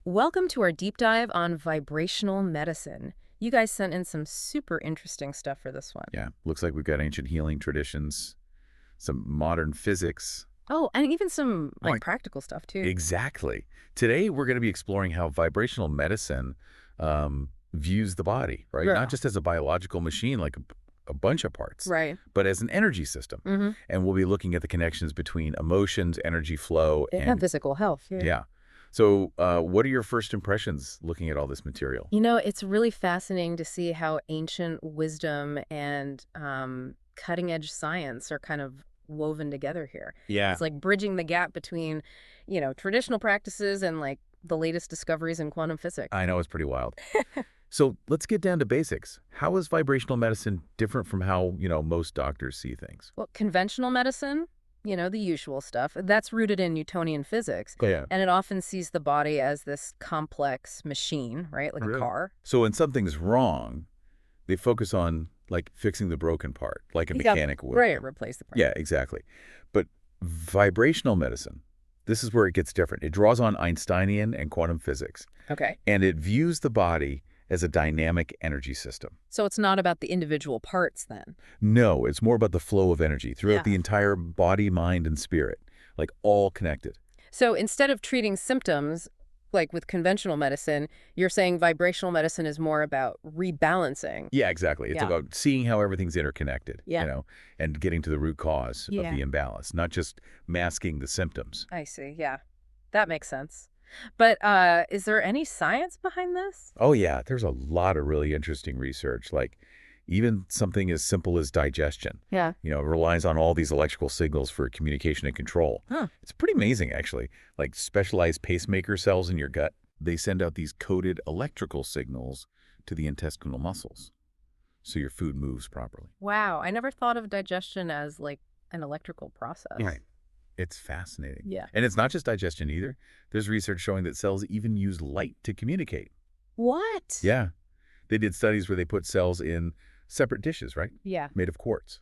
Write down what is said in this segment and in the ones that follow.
Welcome to our deep dive on vibrational medicine. You guys sent in some super interesting stuff for this one. Yeah, looks like we've got ancient healing traditions, some modern physics. Oh, and even some Oh, practical stuff too. exactly. Today, we're going to be exploring how vibrational medicine views the body, right? Yeah. Not just as a biological machine like a bunch of parts, Right. but as an energy system. Mm-hmm. And we'll be looking at the connections between emotions, energy flow, And physical health. Yeah. yeah. So what are your first impressions looking at all this material? You know, it's really fascinating to see how ancient wisdom and cutting edge science are kind of woven together here. Yeah. It's like bridging the gap between, traditional practices and the latest discoveries in quantum physics. I know, it's pretty wild. So let's get down to basics. How is vibrational medicine different from how, most doctors see things? Well, conventional medicine, the usual stuff, that's rooted in Newtonian physics. Oh, yeah. And it often sees the body as this complex machine, right? Like a car. So when something's wrong, they focus on, fixing the broken part, like a Yeah, mechanic would. right, replace the part. Yeah, exactly. But vibrational medicine, this is where it gets different. It draws on Einsteinian and quantum physics, Okay. and it views the body as a dynamic energy system. So it's not about the individual parts then. No, it's more about the flow of energy throughout Yeah. the entire body, mind, and spirit, all connected. So instead of treating symptoms, like with conventional medicine, you're saying vibrational medicine is more about rebalancing. Yeah, exactly. It's Yeah. about seeing how everything's interconnected, Yeah. and getting to the root cause of Yeah. the imbalance, not just masking the symptoms. I see. Yeah. That makes sense. But is there any science behind this? Oh, yeah, there's a lot of really interesting research, even something as simple as digestion. Yeah. Relies on all these electrical signals for communication and control. Huh. It's pretty amazing, actually. Like specialized pacemaker cells in your gut, they send out these coded electrical signals to the intestinal muscles, so your food moves properly. Wow. I never thought of digestion as an electrical process. Right. It's fascinating. Yeah. And it's not just digestion either. There's research showing that cells even use light to communicate. What? Yeah. They did studies where they put cells in separate dishes, right? Yeah. Made of quartz.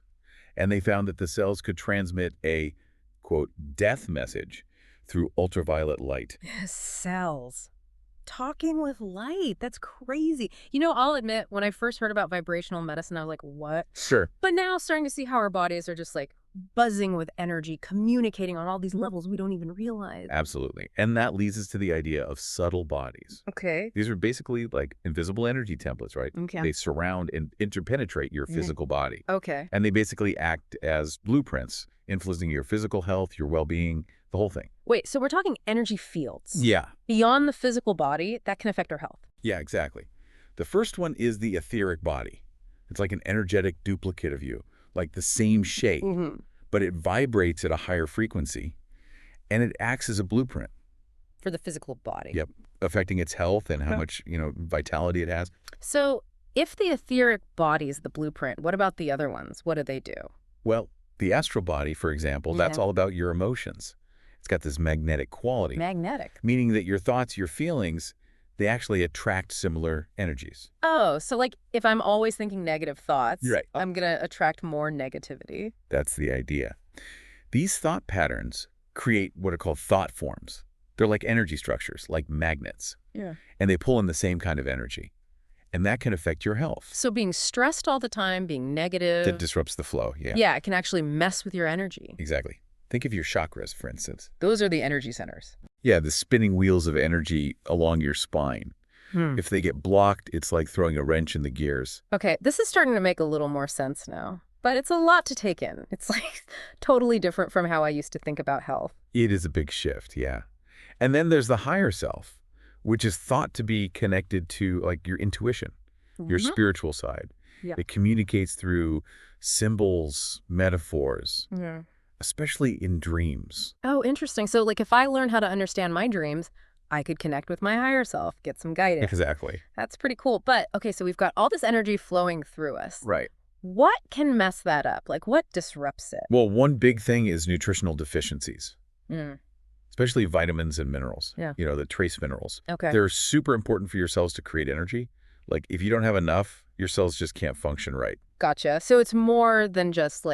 And they found that the cells could transmit a, quote, death message through ultraviolet light. Cells. Talking with light. That's crazy. I'll admit, when I first heard about vibrational medicine, I was like, what? Sure. But now starting to see how our bodies are just buzzing with energy, communicating on all these levels we don't even realize. Absolutely. And that leads us to the idea of subtle bodies. Okay. These are basically like invisible energy templates, right? Okay. They surround and interpenetrate your physical body. Okay. And they basically act as blueprints, influencing your physical health, your well-being, the whole thing. Wait, so we're talking energy fields. Yeah. Beyond the physical body, that can affect our health. Yeah, exactly. The first one is the etheric body. It's like an energetic duplicate of you, like the same shape, but it vibrates at a higher frequency, and it acts as a blueprint. For the physical body. Yep, affecting its health and how much, vitality it has. So if the etheric body is the blueprint, what about the other ones? What do they do? Well, the astral body, for example, that's all about your emotions. It's got this magnetic quality. Magnetic. Meaning that your thoughts, your feelings, they actually attract similar energies. Oh, so if I'm always thinking negative thoughts, Right. I'm going to attract more negativity. That's the idea. These thought patterns create what are called thought forms. They're like energy structures, like magnets. Yeah. And they pull in the same kind of energy. And that can affect your health. So being stressed all the time, being negative. That disrupts the flow, yeah. Yeah, it can actually mess with your energy. Exactly. Think of your chakras, for instance. Those are the energy centers. Yeah, the spinning wheels of energy along your spine. If they get blocked, it's like throwing a wrench in the gears. Okay, this is starting to make a little more sense now. But it's a lot to take in. It's totally different from how I used to think about health. It is a big shift, yeah. And then there's the higher self, which is thought to be connected to your intuition, your spiritual side. Yeah. It communicates through symbols, metaphors, Yeah. especially in dreams. Oh, interesting. So if I learn how to understand my dreams, I could connect with my higher self, get some guidance. Exactly. That's pretty cool. But, okay, so we've got all this energy flowing through us. Right. What can mess that up? What disrupts it? Well, one big thing is nutritional deficiencies, Mm. especially vitamins and minerals. Yeah. The trace minerals. Okay. They're super important for your cells to create energy. If you don't have enough, your cells just can't function right. Gotcha. So it's more than just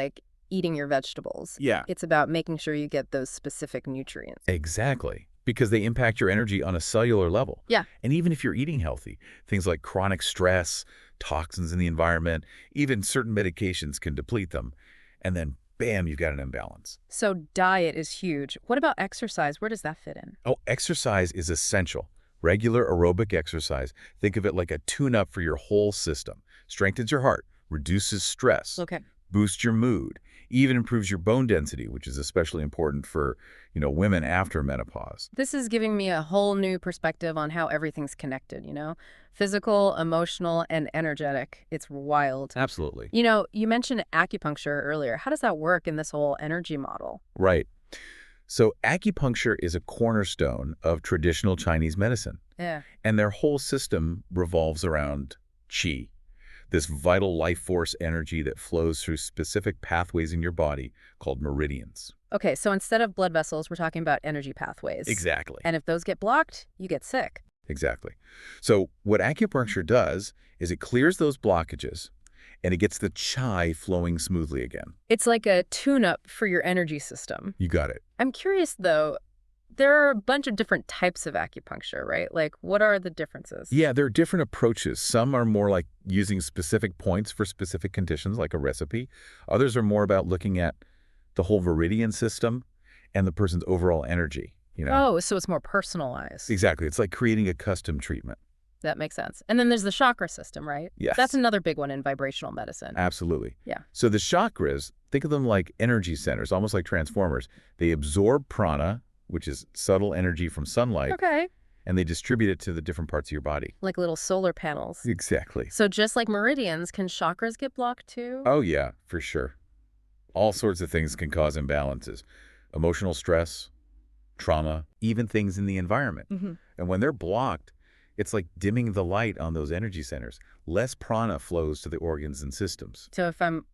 eating your vegetables. Yeah. It's about making sure you get those specific nutrients. Exactly. because they impact your energy on a cellular level. Yeah. And even if you're eating healthy, things like chronic stress, toxins in the environment, even certain medications can deplete them. And then, bam, you've got an imbalance. So diet is huge. What about exercise? Where does that fit in? Oh, exercise is essential. Regular aerobic exercise, think of it like a tune-up for your whole system. Strengthens your heart, reduces stress, Okay. boosts your mood, even improves your bone density, which is especially important for, women after menopause. This is giving me a whole new perspective on how everything's connected, Physical, emotional, and energetic. It's wild. Absolutely. You mentioned acupuncture earlier. How does that work in this whole energy model? Right. So acupuncture is a cornerstone of traditional Chinese medicine, Yeah. and their whole system revolves around qi, this vital life force energy that flows through specific pathways in your body called meridians. Okay, so instead of blood vessels, we're talking about energy pathways. Exactly. And if those get blocked, you get sick. Exactly. So what acupuncture does is it clears those blockages and it gets the qi flowing smoothly again. It's like a tune-up for your energy system. You got it. I'm curious, though, there are a bunch of different types of acupuncture, right? Like, what are the differences? Yeah, there are different approaches. Some are more like using specific points for specific conditions, like a recipe. Others are more about looking at the whole meridian system and the person's overall energy. Oh, so it's more personalized. Exactly. It's like creating a custom treatment. That makes sense. And then there's the chakra system, right? Yes. That's another big one in vibrational medicine. Absolutely. Yeah. So the chakras, think of them like energy centers, almost like transformers. They absorb prana, which is subtle energy from sunlight, Okay. and they distribute it to the different parts of your body. Like little solar panels. Exactly. So just like meridians, can chakras get blocked too? Oh, yeah, for sure. All sorts of things can cause imbalances. Emotional stress, trauma, even things in the environment. And when they're blocked, it's like dimming the light on those energy centers. Less prana flows to the organs and systems. So if I'm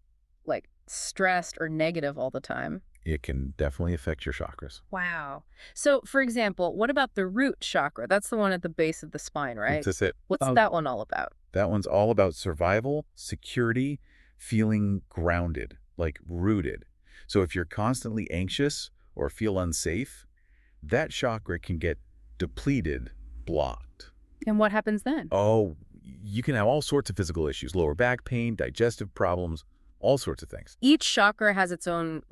like stressed or negative all the time. It can definitely affect your chakras. Wow. So for example, what about the root chakra? That's the one at the base of the spine, right? That's it. What's that one all about? That one's all about survival, security, feeling grounded, like rooted. So if you're constantly anxious or feel unsafe, that chakra can get depleted, blocked. And what happens then? Oh, you can have all sorts of physical issues, lower back pain, digestive problems, all sorts of things. Each chakra has its own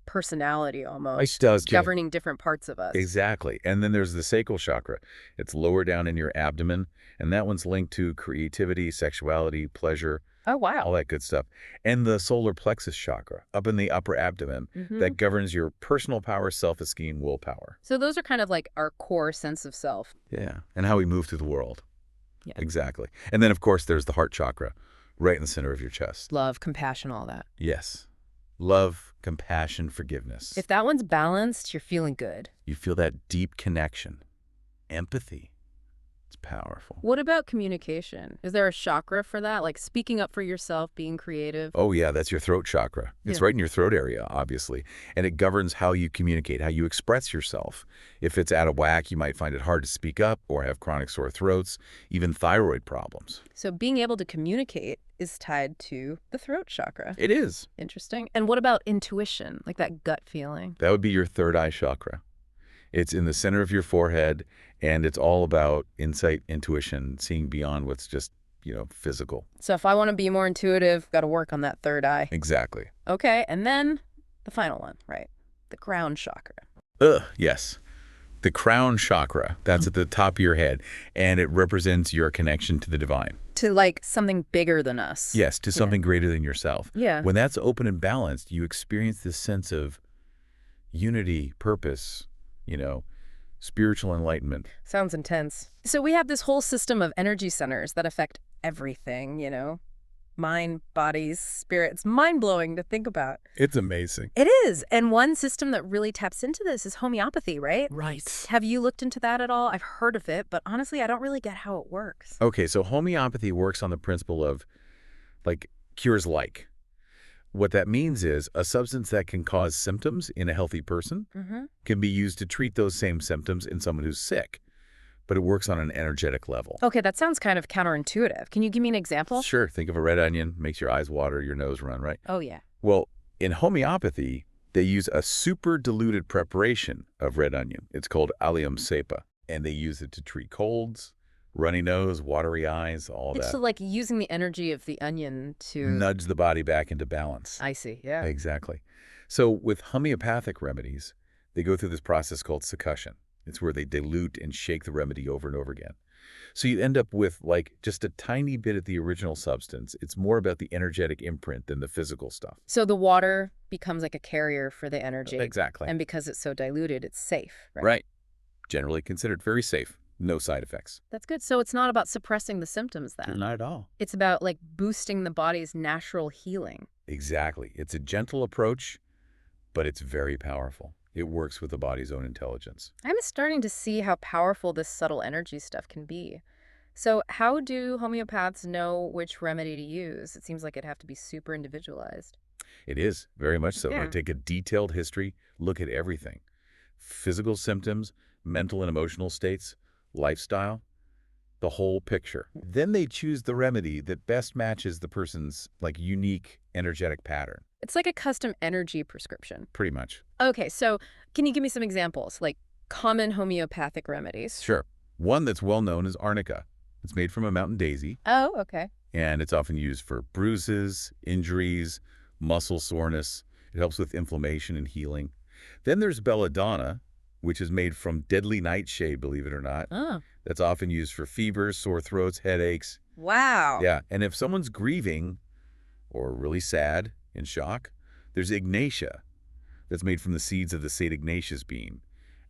personality almost, It does, yeah. governing different parts of us. Exactly. And then there's the sacral chakra. It's lower down in your abdomen, and that one's linked to creativity, sexuality, pleasure, Oh, all wow. that good stuff. And the solar plexus chakra, up in the upper abdomen, that governs your personal power, self-esteem, willpower. So those are kind of like our core sense of self. Yeah, and how we move through the world. Yeah. Exactly. And then, of course, there's the heart chakra, right in the center of your chest. Love, compassion, all that. Yes. Love, compassion, forgiveness. If that one's balanced, you're feeling good. You feel that deep connection. Empathy. It's powerful. What about communication? Is there a chakra for that? Like speaking up for yourself, being creative? Oh, yeah, that's your throat chakra. It's Yeah. right in your throat area, obviously. And it governs how you communicate, how you express yourself. If it's out of whack, you might find it hard to speak up or have chronic sore throats, even thyroid problems. So being able to communicate is tied to the throat chakra. It is. Interesting. And what about intuition, like that gut feeling? That would be your third eye chakra. It's in the center of your forehead, and it's all about insight, intuition, seeing beyond what's just, physical. So if I want to be more intuitive, got to work on that third eye. Exactly. Okay, and then the final one, right? The crown chakra. Yes. The crown chakra, that's at the top of your head, and it represents your connection to the divine. To something bigger than us. Yes, to something greater than yourself. Yeah. When that's open and balanced, you experience this sense of unity, purpose, spiritual enlightenment. Sounds intense. So we have this whole system of energy centers that affect everything, mind, bodies, spirit. It's mind-blowing to think about. It's amazing. It is. And one system that really taps into this is homeopathy, right? Right. Have you looked into that at all? I've heard of it, but honestly, I don't really get how it works. Okay, so homeopathy works on the principle of, cures like. What that means is a substance that can cause symptoms in a healthy person can be used to treat those same symptoms in someone who's sick, but it works on an energetic level. Okay, that sounds kind of counterintuitive. Can you give me an example? Sure. Think of a red onion, makes your eyes water, your nose run, right? Oh, yeah. Well, in homeopathy, They use a super diluted preparation of red onion. It's called allium cepa, and they use it to treat colds, runny nose, watery eyes, all It's that. so like using the energy of the onion to... Nudge the body back into balance. I see, yeah. Exactly. So with homeopathic remedies, they go through this process called succussion. It's where they dilute and shake the remedy over and over again. So you end up with like just a tiny bit of the original substance. It's more about the energetic imprint than the physical stuff. So the water becomes like a carrier for the energy. Exactly. And because it's so diluted, it's safe, right? Right. Generally considered very safe. No side effects. That's good. So it's not about suppressing the symptoms then. Not at all. It's about like boosting the body's natural healing. Exactly. It's a gentle approach, but it's very powerful. It works with the body's own intelligence. I'm starting to see how powerful this subtle energy stuff can be. So how do homeopaths know which remedy to use? It seems like it'd have to be super individualized. It is, very much so. Yeah. They take a detailed history, look at everything. Physical symptoms, mental and emotional states, lifestyle, the whole picture. Then they choose the remedy that best matches the person's like unique energetic pattern. It's like a custom energy prescription. Pretty much. Okay, so can you give me some examples, like common homeopathic remedies? Sure. One that's well known is arnica. It's made from a mountain daisy, Oh, okay. and it's often used for bruises, injuries, muscle soreness. It helps with inflammation and healing. Then there's belladonna, which is made from deadly nightshade, believe it or not. Oh, That's often used for fevers, sore throats, headaches. wow. Yeah, and if someone's grieving or really sad, in shock, there's ignatia that's made from the seeds of the St. Ignatius bean,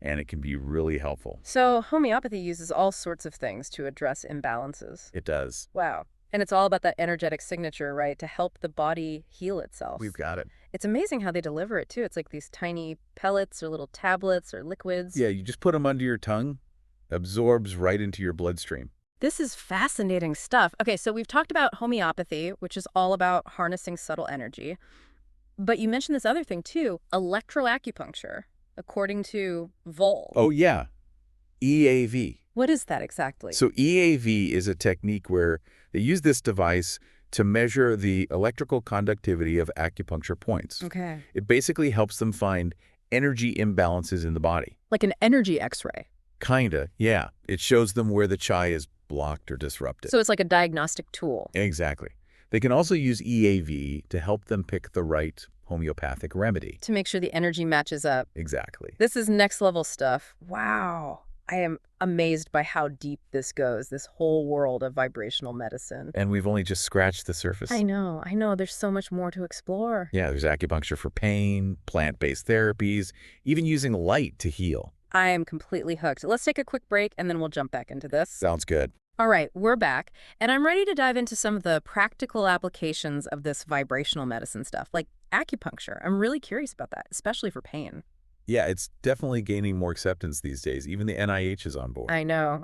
and it can be really helpful. So homeopathy uses all sorts of things to address imbalances. It does. Wow. And it's all about that energetic signature, right? To help the body heal itself. We've got it. It's amazing how they deliver it, too. It's like these tiny pellets or little tablets or liquids. Yeah, you just put them under your tongue, absorbs right into your bloodstream. This is fascinating stuff. Okay, so we've talked about homeopathy, which is all about harnessing subtle energy. But you mentioned this other thing, too, electroacupuncture, according to Vol. Oh, yeah. EAV. What is that exactly? So EAV is a technique where they use this device to measure the electrical conductivity of acupuncture points. Okay. It basically helps them find energy imbalances in the body. Like an energy x-ray. Kinda, yeah. It shows them where the chai is blocked or disrupted. So it's like a diagnostic tool. Exactly. They can also use EAV to help them pick the right homeopathic remedy. To make sure the energy matches up. Exactly. This is next level stuff. Wow. I am amazed by how deep this goes, this whole world of vibrational medicine. And we've only just scratched the surface. I know. There's so much more to explore. Yeah, there's acupuncture for pain, plant-based therapies, even using light to heal. I am completely hooked. Let's take a quick break and then we'll jump back into this. Sounds good. All right, we're back, and I'm ready to dive into some of the practical applications of this vibrational medicine stuff, like acupuncture. I'm really curious about that, especially for pain. Yeah, it's definitely gaining more acceptance these days. Even the NIH is on board. I know.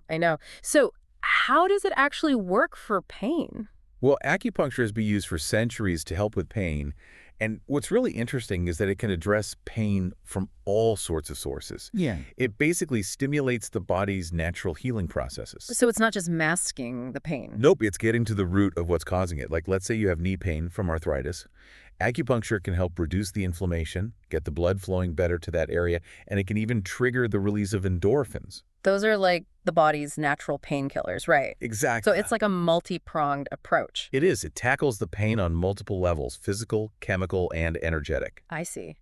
So how does it actually work for pain? Well, acupuncture has been used for centuries to help with pain. And what's really interesting is that it can address pain from all sorts of sources. Yeah. It basically stimulates the body's natural healing processes. So it's not just masking the pain. Nope, it's getting to the root of what's causing it. Like, let's say you have knee pain from arthritis. Acupuncture can help reduce the inflammation, get the blood flowing better to that area, and it can even trigger the release of endorphins. Those are like the body's natural painkillers, right? Exactly. So it's like a multi-pronged approach. It is. It tackles the pain on multiple levels, physical, chemical, and energetic. I see.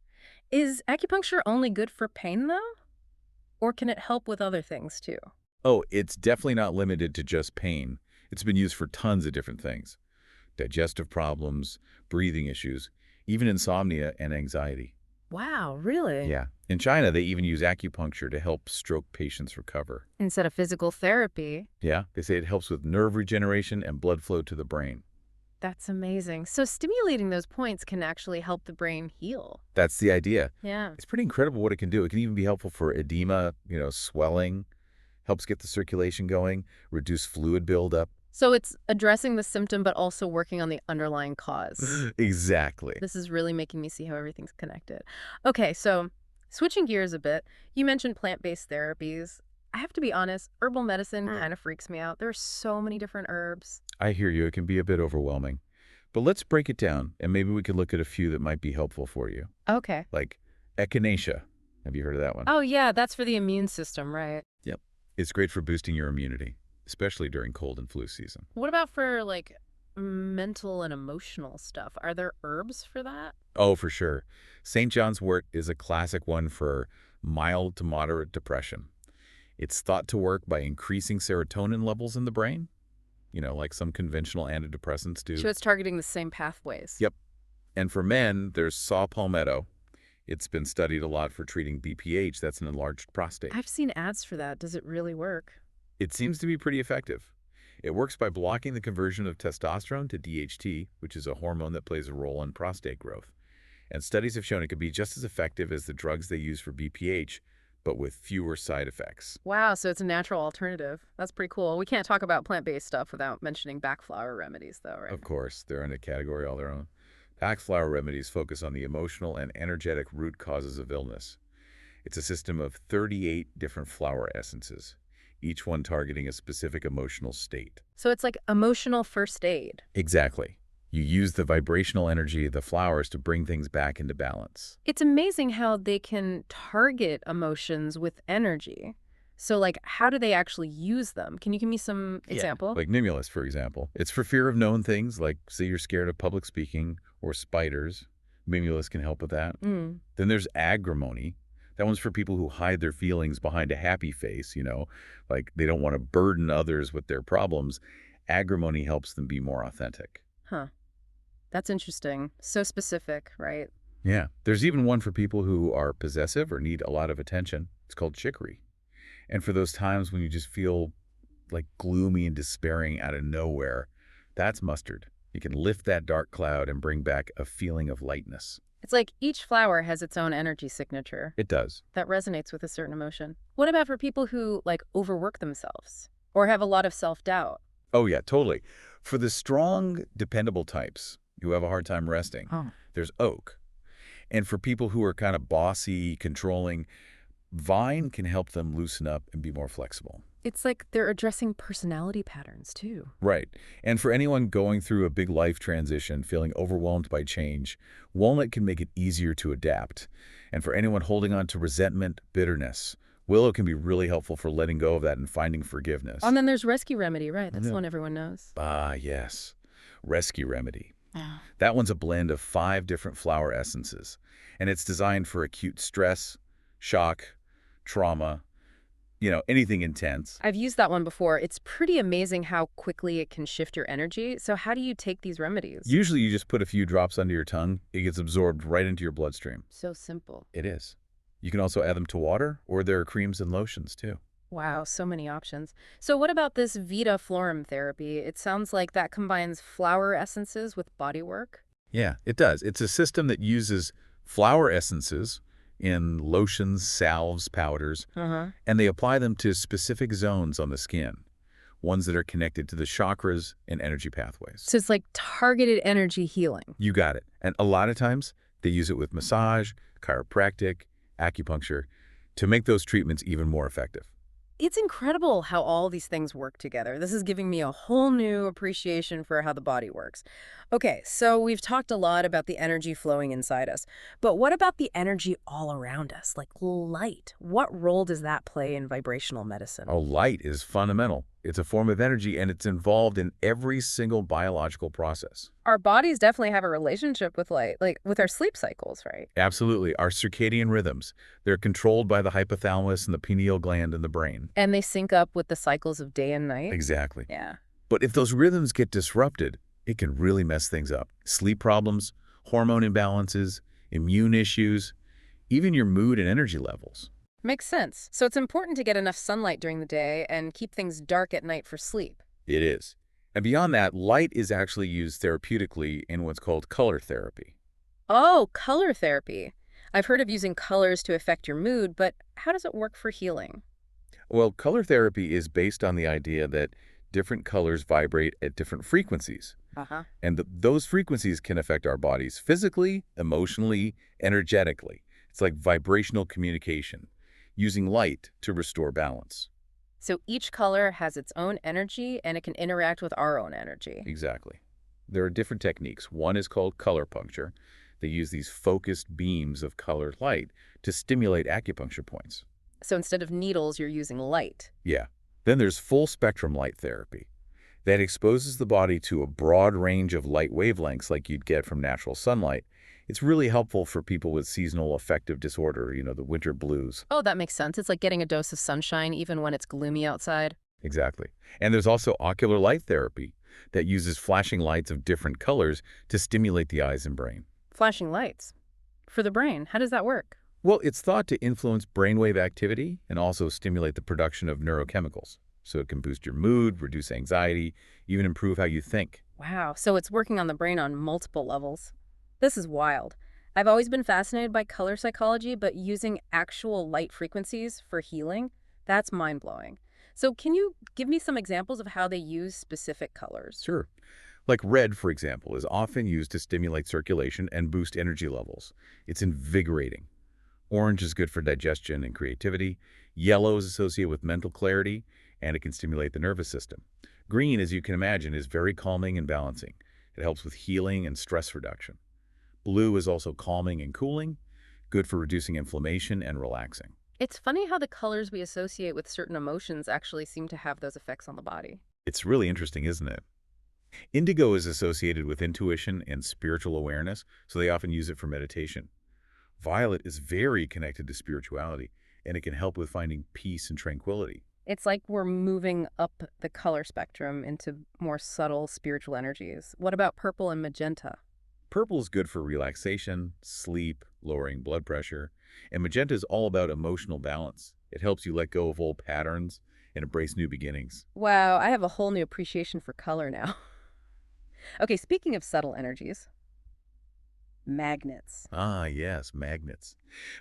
Is acupuncture only good for pain, though? Or can it help with other things, too? Oh, it's definitely not limited to just pain. It's been used for tons of different things. Digestive problems, breathing issues, even insomnia and anxiety. Wow, really? Yeah. In China, they even use acupuncture to help stroke patients recover. Instead of physical therapy. Yeah, they say it helps with nerve regeneration and blood flow to the brain. That's amazing. So stimulating those points can actually help the brain heal. That's the idea. Yeah. It's pretty incredible what it can do. It can even be helpful for edema, swelling, helps get the circulation going, reduce fluid buildup. So it's addressing the symptom, but also working on the underlying cause. Exactly. This is really making me see how everything's connected. Okay, so switching gears a bit, you mentioned plant-based therapies. I have to be honest, herbal medicine kind of freaks me out. There are so many different herbs. I hear you. It can be a bit overwhelming. But let's break it down, and maybe we could look at a few that might be helpful for you. Okay. Like Echinacea. Have you heard of that one? Oh, yeah, that's for the immune system, right? Yep. It's great for boosting your immunity, especially during cold and flu season. What about for, like, mental and emotional stuff? Are there herbs for that? Oh, for sure. St. John's wort is a classic one for mild to moderate depression. It's thought to work by increasing serotonin levels in the brain, like some conventional antidepressants do. So it's targeting the same pathways. Yep. And for men, there's saw palmetto. It's been studied a lot for treating BPH, that's an enlarged prostate. I've seen ads for that. Does it really work? It seems to be pretty effective. It works by blocking the conversion of testosterone to DHT, which is a hormone that plays a role in prostate growth. And studies have shown it could be just as effective as the drugs they use for BPH, but with fewer side effects. Wow, so it's a natural alternative. That's pretty cool. We can't talk about plant-based stuff without mentioning backflower remedies, though, right? Of course, they're in a category all their own. Backflower remedies focus on the emotional and energetic root causes of illness. It's a system of 38 different flower essences, each one targeting a specific emotional state. So it's like emotional first aid. Exactly. You use the vibrational energy of the flowers to bring things back into balance. It's amazing how they can target emotions with energy. So, like, how do they actually use them? Can you give me some example? Like Mimulus, for example. It's for fear of known things, like say you're scared of public speaking or spiders. Mimulus can help with that. Mm. Then there's agrimony. That one's for people who hide their feelings behind a happy face, like they don't want to burden others with their problems. Agrimony helps them be more authentic. Huh. That's interesting. So specific, right? Yeah. There's even one for people who are possessive or need a lot of attention. It's called chicory. And for those times when you just feel like gloomy and despairing out of nowhere, that's mustard. You can lift that dark cloud and bring back a feeling of lightness. It's like each flower has its own energy signature It does. that resonates with a certain emotion. What about for people who, like, overwork themselves or have a lot of self-doubt? Oh, yeah, totally. For the strong, dependable types who have a hard time resting, there's oak. And for people who are kind of bossy, controlling, vine can help them loosen up and be more flexible. It's like they're addressing personality patterns, too. Right. And for anyone going through a big life transition, feeling overwhelmed by change, walnut can make it easier to adapt. And for anyone holding on to resentment, bitterness, willow can be really helpful for letting go of that and finding forgiveness. And then there's rescue remedy, right? That's Yeah. the one everyone knows. Ah, yes. Rescue remedy. Yeah. That one's a blend of 5 different flower essences, and it's designed for acute stress, shock, trauma, anything intense. I've used that one before. It's pretty amazing how quickly it can shift your energy. So how do you take these remedies? Usually you just put a few drops under your tongue. It gets absorbed right into your bloodstream. So simple. It is. You can also add them to water, or there are creams and lotions too. Wow, so many options. So what about this Vita Florum therapy? It sounds like that combines flower essences with body work. Yeah, it does. It's a system that uses flower essences in lotions, salves, powders, and they apply them to specific zones on the skin, ones that are connected to the chakras and energy pathways. So it's like targeted energy healing. You got it. And a lot of times they use it with massage, chiropractic, acupuncture to make those treatments even more effective. It's incredible how all these things work together. This is giving me a whole new appreciation for how the body works. Okay, so we've talked a lot about the energy flowing inside us, but what about the energy all around us, like light? What role does that play in vibrational medicine? Oh, light is fundamental. It's a form of energy, and it's involved in every single biological process. Our bodies definitely have a relationship with light, like with our sleep cycles, right? Absolutely. Our circadian rhythms, they're controlled by the hypothalamus and the pineal gland in the brain. And they sync up with the cycles of day and night. Exactly. Yeah. But if those rhythms get disrupted, it can really mess things up. Sleep problems, hormone imbalances, immune issues, even your mood and energy levels. Makes sense. So it's important to get enough sunlight during the day and keep things dark at night for sleep. It is. And beyond that, light is actually used therapeutically in what's called color therapy. Oh, color therapy. I've heard of using colors to affect your mood, but how does it work for healing? Well, color therapy is based on the idea that different colors vibrate at different frequencies. And those frequencies can affect our bodies physically, emotionally, energetically. It's like vibrational communication, using light to restore balance. So each color has its own energy and it can interact with our own energy. Exactly. There are different techniques. One is called color puncture. They use these focused beams of colored light to stimulate acupuncture points. So instead of needles, you're using light. Yeah. Then there's full spectrum light therapy. That exposes the body to a broad range of light wavelengths like you'd get from natural sunlight. It's really helpful for people with seasonal affective disorder, the winter blues. Oh, that makes sense. It's like getting a dose of sunshine even when it's gloomy outside. Exactly. And there's also ocular light therapy that uses flashing lights of different colors to stimulate the eyes and brain. Flashing lights. For the brain, how does that work? Well, it's thought to influence brainwave activity and also stimulate the production of neurochemicals. So it can boost your mood, reduce anxiety, even improve how you think. Wow, so it's working on the brain on multiple levels. This is wild. I've always been fascinated by color psychology, but using actual light frequencies for healing, that's mind-blowing. So can you give me some examples of how they use specific colors? Sure. Like red, for example, is often used to stimulate circulation and boost energy levels. It's invigorating. Orange is good for digestion and creativity. Yellow is associated with mental clarity, and it can stimulate the nervous system. Green, as you can imagine, is very calming and balancing. It helps with healing and stress reduction. Blue is also calming and cooling, good for reducing inflammation and relaxing. It's funny how the colors we associate with certain emotions actually seem to have those effects on the body. It's really interesting, isn't it? Indigo is associated with intuition and spiritual awareness, so they often use it for meditation. Violet is very connected to spirituality, and it can help with finding peace and tranquility. It's like we're moving up the color spectrum into more subtle spiritual energies. What about purple and magenta? Purple is good for relaxation, sleep, lowering blood pressure, and magenta is all about emotional balance. It helps you let go of old patterns and embrace new beginnings. Wow, I have a whole new appreciation for color now. Okay, speaking of subtle energies, magnets. Ah, yes, magnets.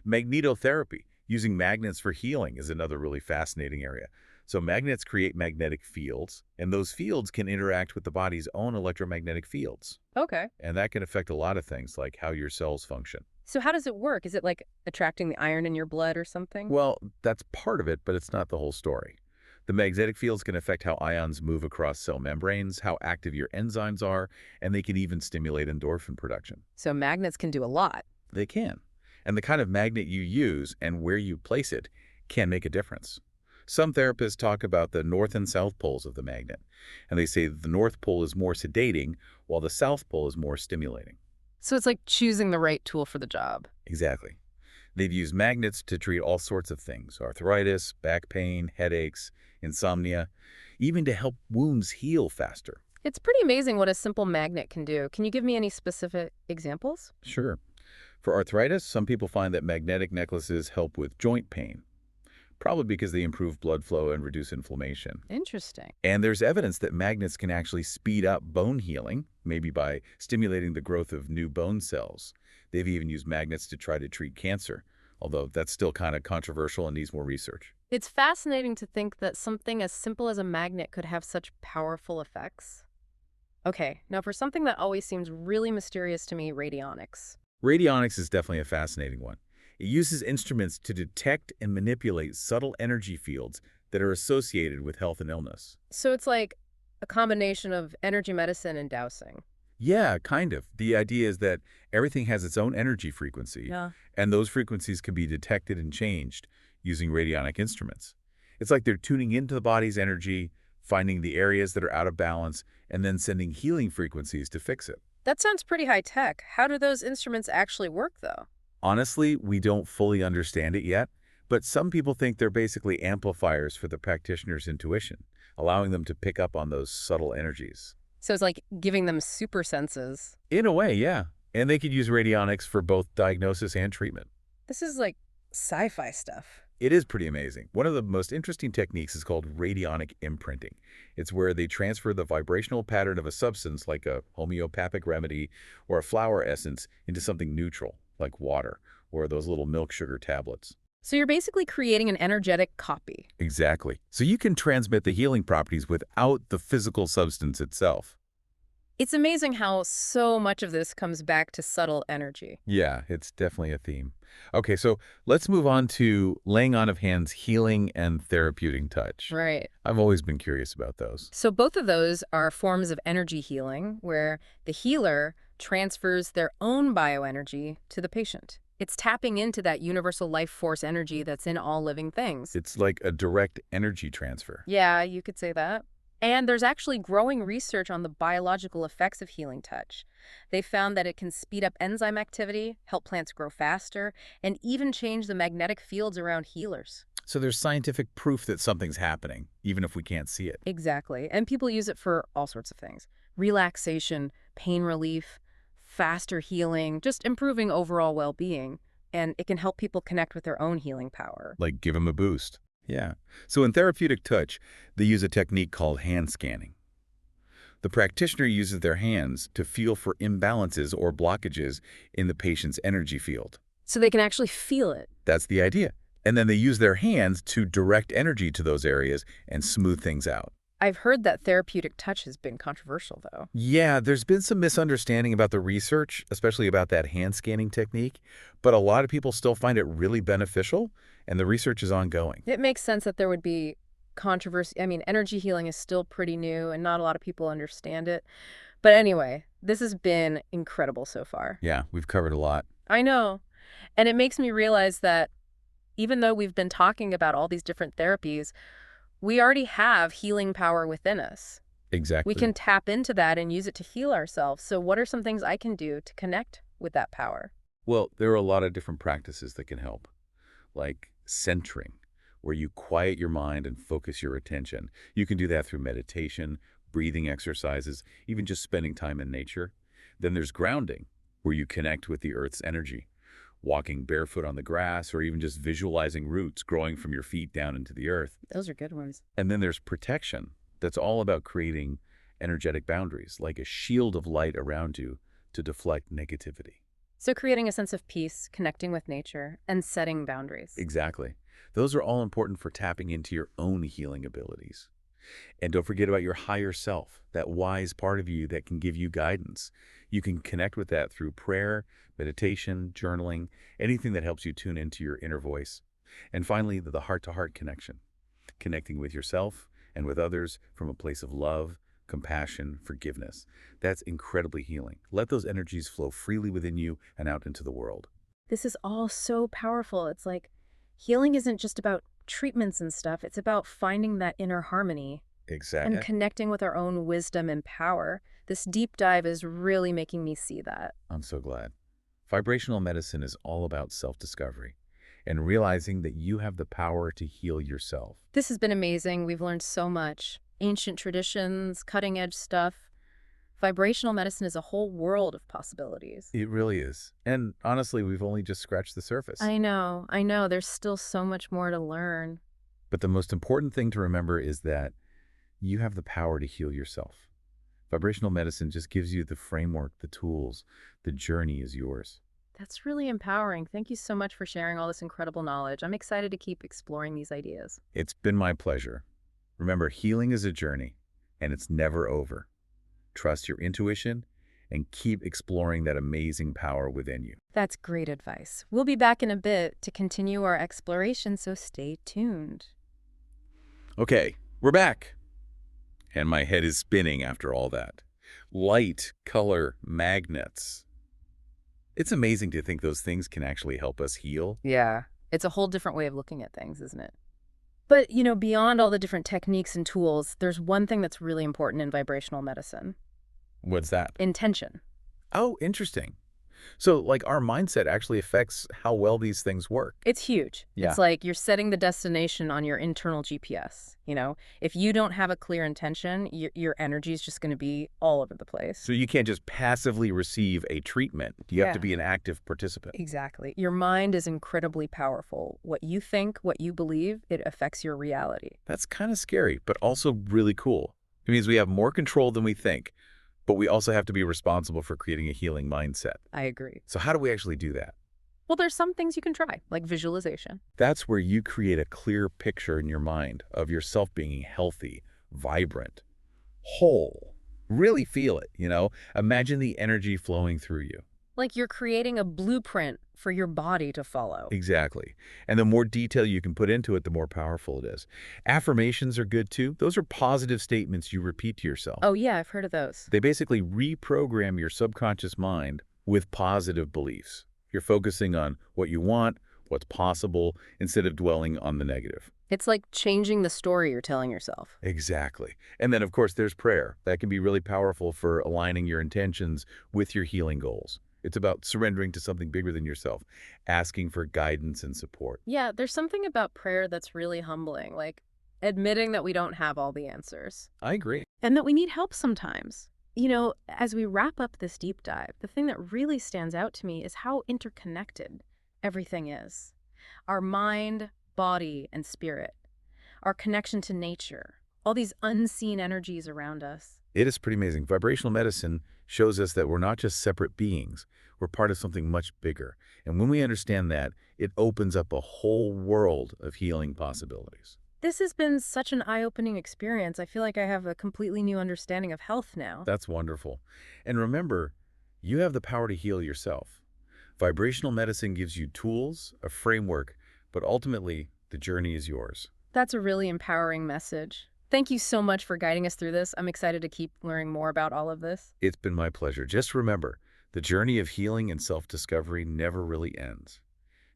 Magnetotherapy, using magnets for healing, is another really fascinating area. So magnets create magnetic fields, and those fields can interact with the body's own electromagnetic fields. Okay. And that can affect a lot of things, like how your cells function. So how does it work? Is it like attracting the iron in your blood or something? Well, that's part of it, but it's not the whole story. The magnetic fields can affect how ions move across cell membranes, how active your enzymes are, and they can even stimulate endorphin production. So magnets can do a lot. They can. And the kind of magnet you use and where you place it can make a difference. Some therapists talk about the north and south poles of the magnet, and they say the north pole is more sedating, while the south pole is more stimulating. So it's like choosing the right tool for the job. Exactly. They've used magnets to treat all sorts of things: arthritis, back pain, headaches, insomnia, even to help wounds heal faster. It's pretty amazing what a simple magnet can do. Can you give me any specific examples? Sure. For arthritis, some people find that magnetic necklaces help with joint pain, probably because they improve blood flow and reduce inflammation. Interesting. And there's evidence that magnets can actually speed up bone healing, maybe by stimulating the growth of new bone cells. They've even used magnets to try to treat cancer, although that's still kind of controversial and needs more research. It's fascinating to think that something as simple as a magnet could have such powerful effects. Okay, now for something that always seems really mysterious to me, radionics. Radionics is definitely a fascinating one. It uses instruments to detect and manipulate subtle energy fields that are associated with health and illness. So it's like a combination of energy medicine and dowsing. Yeah, kind of. The idea is that everything has its own energy frequency, Yeah. and those frequencies can be detected and changed using radionic instruments. It's like they're tuning into the body's energy, finding the areas that are out of balance, and then sending healing frequencies to fix it. That sounds pretty high tech. How do those instruments actually work, though? Honestly, we don't fully understand it yet, but some people think they're basically amplifiers for the practitioner's intuition, allowing them to pick up on those subtle energies. So it's like giving them super senses. In a way, yeah. And they could use radionics for both diagnosis and treatment. This is like sci-fi stuff. It is pretty amazing. One of the most interesting techniques is called radionic imprinting. It's where they transfer the vibrational pattern of a substance like a homeopathic remedy or a flower essence into something neutral, like water or those little milk sugar tablets. So you're basically creating an energetic copy. Exactly. So you can transmit the healing properties without the physical substance itself. It's amazing how so much of this comes back to subtle energy. Yeah, it's definitely a theme. Okay, so let's move on to laying on of hands, healing and therapeutic touch. Right. I've always been curious about those. So both of those are forms of energy healing where the healer transfers their own bioenergy to the patient. It's tapping into that universal life force energy that's in all living things. It's like a direct energy transfer. Yeah, you could say that. And there's actually growing research on the biological effects of healing touch. They found that it can speed up enzyme activity, help plants grow faster, and even change the magnetic fields around healers. So there's scientific proof that something's happening, even if we can't see it. Exactly. And people use it for all sorts of things. Relaxation, pain relief, faster healing, just improving overall well-being. And it can help people connect with their own healing power. Like give them a boost. Yeah. So in therapeutic touch, they use a technique called hand scanning. The practitioner uses their hands to feel for imbalances or blockages in the patient's energy field. So they can actually feel it. That's the idea. And then they use their hands to direct energy to those areas and smooth things out. I've heard that therapeutic touch has been controversial, though. Yeah, there's been some misunderstanding about the research, especially about that hand scanning technique, but a lot of people still find it really beneficial, and the research is ongoing. It makes sense that there would be controversy. I mean, energy healing is still pretty new, and not a lot of people understand it. But anyway, this has been incredible so far. Yeah, we've covered a lot. I know. And it makes me realize that even though we've been talking about all these different therapies, we already have healing power within us. Exactly. We can tap into that and use it to heal ourselves. So what are some things I can do to connect with that power? Well, there are a lot of different practices that can help, like centering, where you quiet your mind and focus your attention. You can do that through meditation, breathing exercises, even just spending time in nature. Then there's grounding, where you connect with the earth's energy, walking barefoot on the grass, or even just visualizing roots growing from your feet down into the earth. Those are good ones. And then there's protection. That's all about creating energetic boundaries, like a shield of light around you to deflect negativity. So creating a sense of peace, connecting with nature, and setting boundaries. Exactly. Those are all important for tapping into your own healing abilities. And don't forget about your higher self, that wise part of you that can give you guidance. You can connect with that through prayer, meditation, journaling, anything that helps you tune into your inner voice. And finally, the heart-to-heart connection, connecting with yourself and with others from a place of love, compassion, forgiveness. That's incredibly healing. Let those energies flow freely within you and out into the world. This is all so powerful. It's like healing isn't just about treatments and stuff. It's about finding that inner harmony Exactly. and connecting with our own wisdom and power. This deep dive is really making me see that. I'm so glad. Vibrational medicine is all about self-discovery and realizing that you have the power to heal yourself. This has been amazing. We've learned so much. Ancient traditions, cutting-edge stuff. Vibrational medicine is a whole world of possibilities. It really is. And honestly, we've only just scratched the surface. I know. There's still so much more to learn. But the most important thing to remember is that you have the power to heal yourself. Vibrational medicine just gives you the framework, the tools. The journey is yours. That's really empowering. Thank you so much for sharing all this incredible knowledge. I'm excited to keep exploring these ideas. It's been my pleasure. Remember, healing is a journey, and it's never over. Trust your intuition and keep exploring that amazing power within you. That's great advice. We'll be back in a bit to continue our exploration, so stay tuned. Okay, we're back. And my head is spinning after all that. Light, color, magnets. It's amazing to think those things can actually help us heal. Yeah, it's a whole different way of looking at things, isn't it? But, beyond all the different techniques and tools, there's one thing that's really important in vibrational medicine. What's that? Intention. Oh, interesting. So, like, our mindset actually affects how well these things work. It's huge. Yeah. It's like you're setting the destination on your internal GPS. If you don't have a clear intention, your energy is just going to be all over the place. So you can't just passively receive a treatment. You have to Yeah. be an active participant. Exactly. Your mind is incredibly powerful. What you think, what you believe, it affects your reality. That's kind of scary, but also really cool. It means we have more control than we think, but we also have to be responsible for creating a healing mindset. I agree. So how do we actually do that? Well, there's some things you can try, like visualization. That's where you create a clear picture in your mind of yourself being healthy, vibrant, whole, Really feel it, Imagine the energy flowing through you. Like you're creating a blueprint for your body to follow. Exactly. And the more detail you can put into it, the more powerful it is. Affirmations are good too. Those are positive statements you repeat to yourself. Oh, yeah, I've heard of those. They basically reprogram your subconscious mind with positive beliefs. You're focusing on what you want, what's possible, instead of dwelling on the negative. It's like changing the story you're telling yourself. Exactly. And then, of course, there's prayer. That can be really powerful for aligning your intentions with your healing goals. It's about surrendering to something bigger than yourself, asking for guidance and support. Yeah, there's something about prayer that's really humbling, like admitting that we don't have all the answers I agree. and that we need help sometimes. As we wrap up this deep dive, the thing that really stands out to me is how interconnected everything is. Our mind, body, and spirit, our connection to nature, all these unseen energies around us. It is pretty amazing. Vibrational medicine shows us that we're not just separate beings. We're part of something much bigger. And when we understand that, it opens up a whole world of healing possibilities. This has been such an eye-opening experience. I feel like I have a completely new understanding of health now. That's wonderful. And remember, you have the power to heal yourself. Vibrational medicine gives you tools, a framework, but ultimately, the journey is yours. That's a really empowering message. Thank you so much for guiding us through this. I'm excited to keep learning more about all of this. It's been my pleasure. Just remember, the journey of healing and self-discovery never really ends.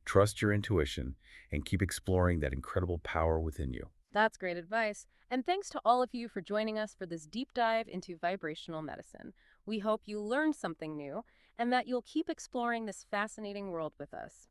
Trust your intuition and keep exploring that incredible power within you. That's great advice. And thanks to all of you for joining us for this deep dive into vibrational medicine. We hope you learned something new and that you'll keep exploring this fascinating world with us.